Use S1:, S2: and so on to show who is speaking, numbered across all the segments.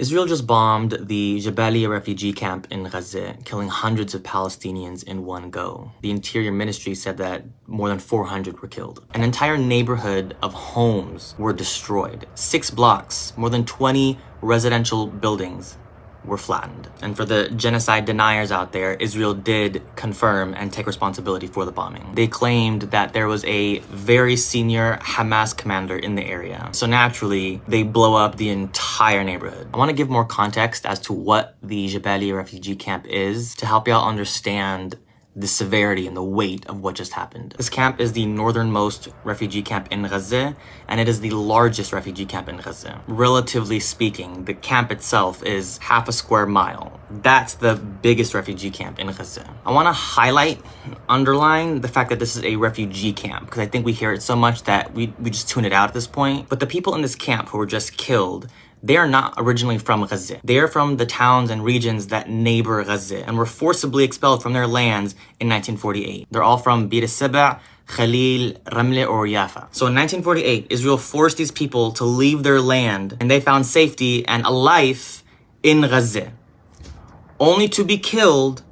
S1: Israel just bombed the Jabalia refugee camp in Gaza, killing hundreds of Palestinians in one go. The Interior Ministry said that more than 400 were killed. An entire neighborhood of homes were destroyed. 6 blocks, more than 20 residential buildings were flattened. And for the genocide deniers out there, Israel did confirm and take responsibility for the bombing. They claimed that there was a very senior Hamas commander in the area. So naturally, they blow up the entire neighborhood. I want to give more context as to what the Jabalia refugee camp is to help y'all understand the severity and the weight of what just happened. This camp is the northernmost refugee camp in Gaza, and it is the largest refugee camp in Gaza. Relatively speaking, the camp itself is half a square mile. That's the biggest refugee camp in Gaza. I want to highlight, underline the fact that this is a refugee camp, because I think we hear it so much that we just tune it out at this point. But the people in this camp who were just killed, they are not originally from Gaza. They are from the towns and regions that neighbor Gaza and were forcibly expelled from their lands in 1948. They're all from Bir Saba, Khalil, Ramle, or Yafa. So in 1948, Israel forced these people to leave their land, and they found safety and a life in Gaza, only to be killed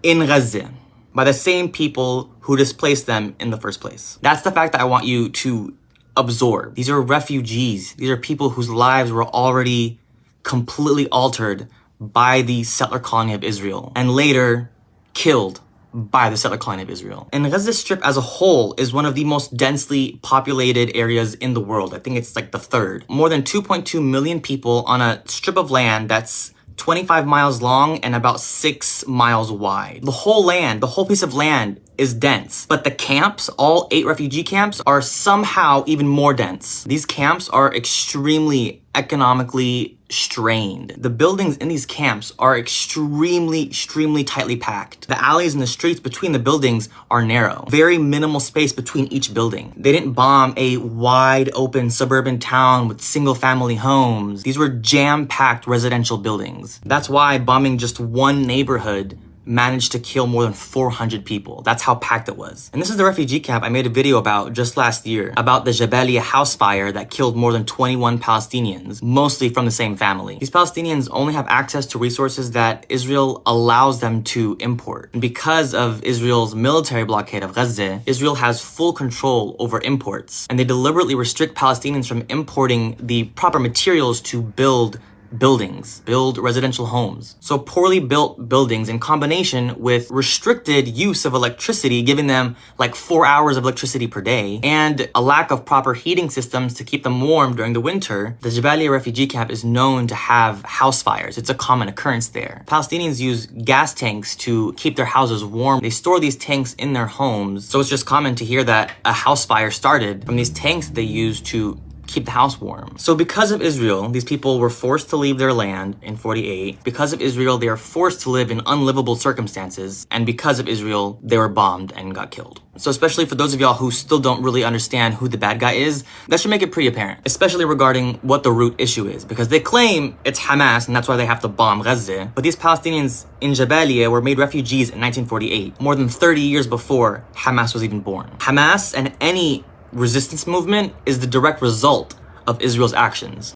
S1: in Gaza by the same people who displaced them in the first place. That's the fact that I want you to absorb. These are refugees. These are people whose lives were already completely altered by the settler colony of Israel and later killed by the settler colony of Israel. And Gaza Strip as a whole is one of the most densely populated areas in the world. I think it's like the third. More than 2.2 million people on a strip of land that's 25 miles long and about 6 miles wide. The whole land, the whole piece of land is dense, but the camps, all 8 refugee camps, are somehow even more dense. These camps are extremely economically strained. The buildings in these camps are extremely tightly packed. The alleys and the streets between the buildings are narrow. Very minimal space between each building. They didn't bomb a wide open suburban town with single family homes. These were jam-packed residential buildings. That's why bombing just one neighborhood managed to kill more than 400 people. That's how packed it was. And this is the refugee camp I made a video about just last year, about the Jabalia house fire that killed more than 21 Palestinians, mostly from the same family. These Palestinians only have access to resources that Israel allows them to import. And because of Israel's military blockade of Gaza, Israel has full control over imports. And they deliberately restrict Palestinians from importing the proper materials to build residential homes. So poorly built buildings in combination with restricted use of electricity, giving them like 4 hours of electricity per day, and a lack of proper heating systems to keep them warm during the winter, the Jabalia refugee camp is known to have house fires. It's a common occurrence there. Palestinians use gas tanks to keep their houses warm. They store these tanks in their homes. So it's just common to hear that a house fire started from these tanks that they use to keep the house warm. So because of Israel, these people were forced to leave their land in 48. Because of Israel, they are forced to live in unlivable circumstances. And because of Israel, they were bombed and got killed. So especially for those of y'all who still don't really understand who the bad guy is, that should make it pretty apparent, especially regarding what the root issue is, because they claim it's Hamas and that's why they have to bomb Gaza. But these Palestinians in Jabalia were made refugees in 1948, more than 30 years before Hamas was even born. Hamas and any resistance movement is the direct result of Israel's actions.